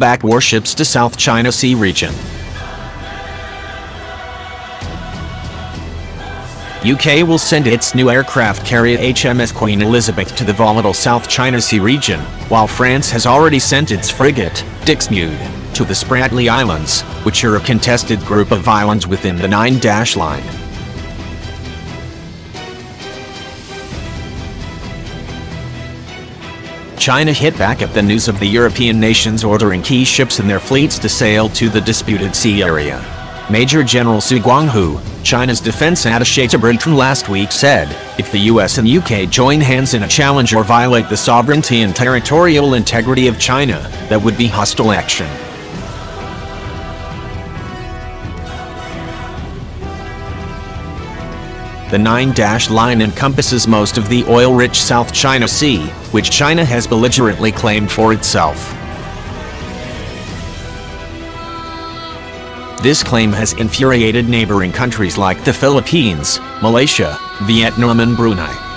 back warships to South China Sea region. UK will send its new aircraft carrier HMS Queen Elizabeth to the volatile South China Sea region, while France has already sent its frigate, Dixmude, to the Spratly Islands, which are a contested group of islands within the 9-dash line. China hit back at the news of the European nations ordering key ships in their fleets to sail to the disputed sea area. Major General Su Guanghu, China's defense attaché to Britain last week said, if the US and UK join hands in a challenge or violate the sovereignty and territorial integrity of China, that would be hostile action. The 9-dash line encompasses most of the oil-rich South China Sea, which China has belligerently claimed for itself. This claim has infuriated neighboring countries like the Philippines, Malaysia, Vietnam and Brunei.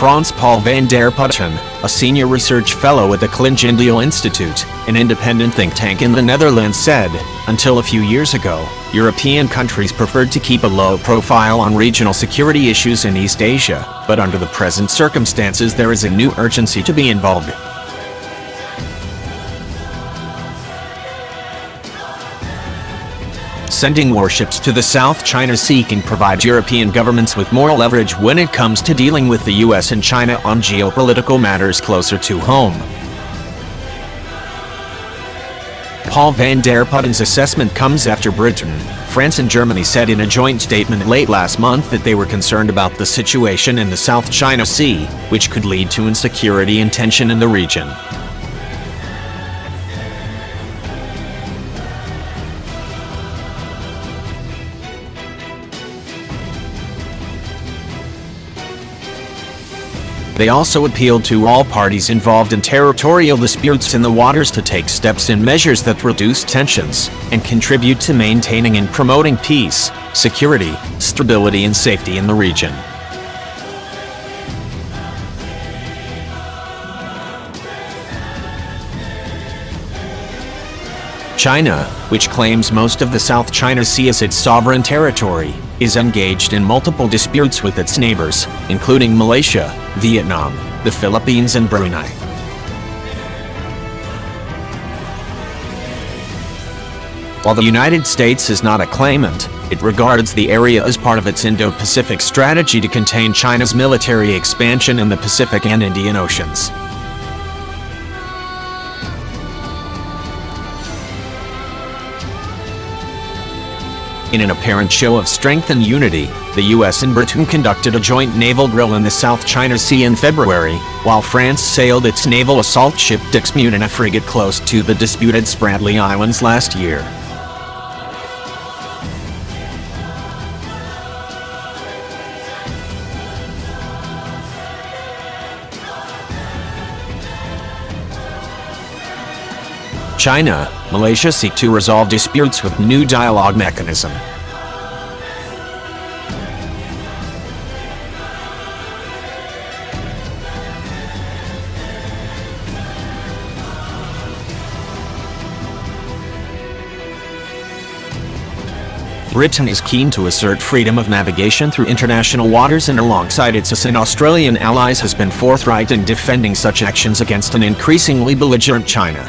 Frans-Paul van der Putten, a senior research fellow at the Klingendael Institute, an independent think tank in the Netherlands, said, until a few years ago, European countries preferred to keep a low profile on regional security issues in East Asia, but under the present circumstances there is a new urgency to be involved. Sending warships to the South China Sea can provide European governments with more leverage when it comes to dealing with the US and China on geopolitical matters closer to home. Paul van der Putten's assessment comes after Britain, France and Germany said in a joint statement late last month that they were concerned about the situation in the South China Sea, which could lead to insecurity and tension in the region. They also appealed to all parties involved in territorial disputes in the waters to take steps in measures that reduce tensions and contribute to maintaining and promoting peace, security, stability and safety in the region. China, which claims most of the South China Sea as its sovereign territory, is engaged in multiple disputes with its neighbors, including Malaysia, Vietnam, the Philippines and Brunei. While the United States is not a claimant, it regards the area as part of its Indo-Pacific strategy to contain China's military expansion in the Pacific and Indian Oceans. In an apparent show of strength and unity, the US and Britain conducted a joint naval drill in the South China Sea in February, while France sailed its naval assault ship Dixmude and a frigate close to the disputed Spratly Islands last year. China, Malaysia seek to resolve disputes with new dialogue mechanism. Britain is keen to assert freedom of navigation through international waters and alongside its US and Australian allies has been forthright in defending such actions against an increasingly belligerent China.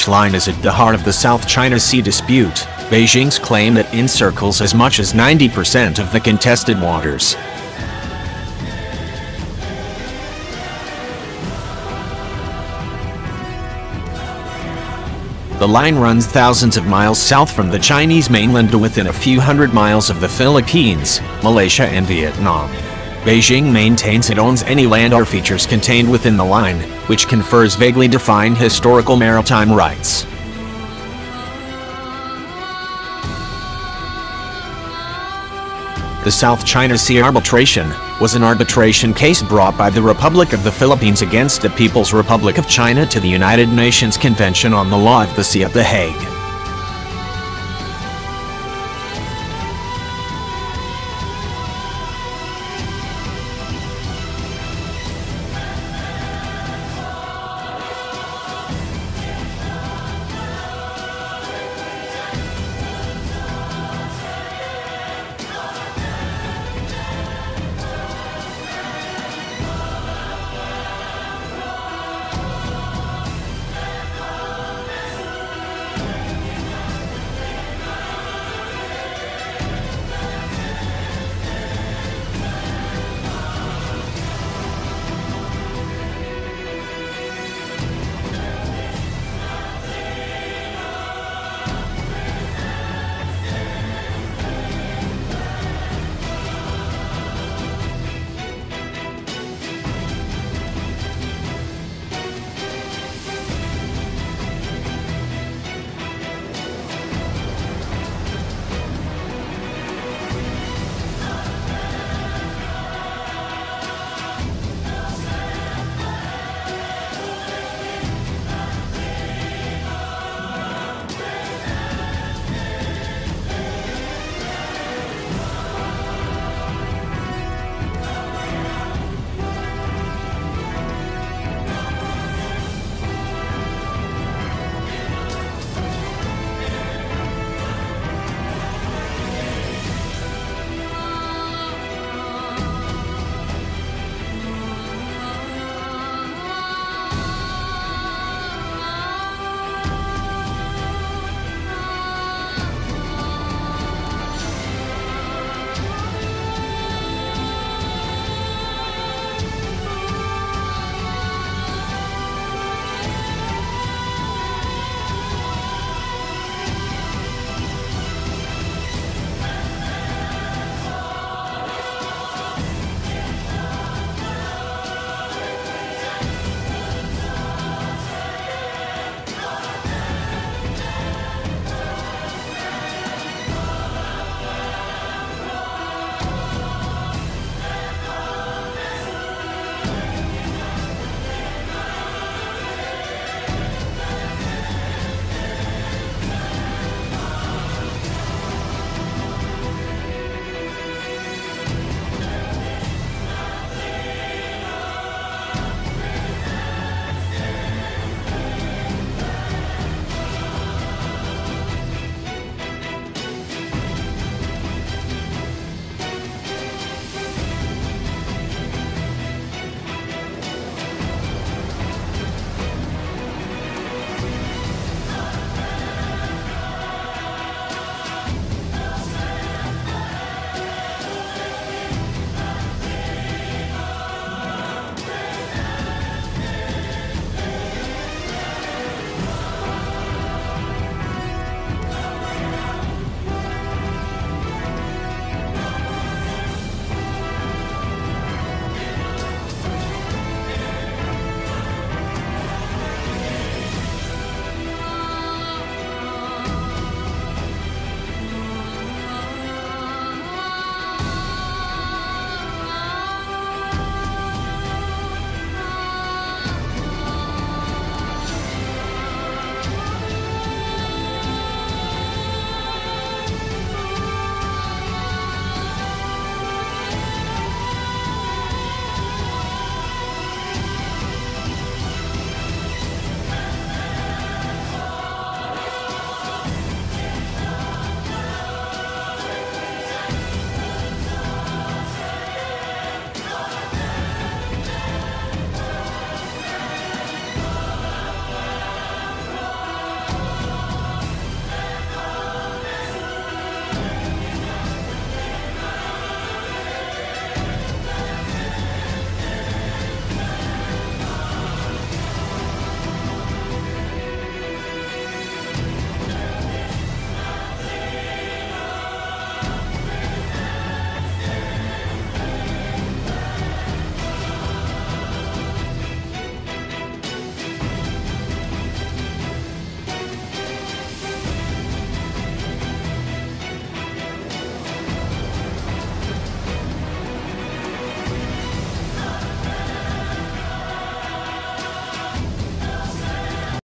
Line is at the heart of the South China Sea dispute. Beijing's claim that encircles as much as 90% of the contested waters. The line runs thousands of miles south from the Chinese mainland to within a few hundred miles of the Philippines, Malaysia and Vietnam. Beijing maintains it owns any land or features contained within the line, which confers vaguely defined historical maritime rights. The South China Sea Arbitration was an arbitration case brought by the Republic of the Philippines against the People's Republic of China to the United Nations Convention on the Law of the Sea at The Hague.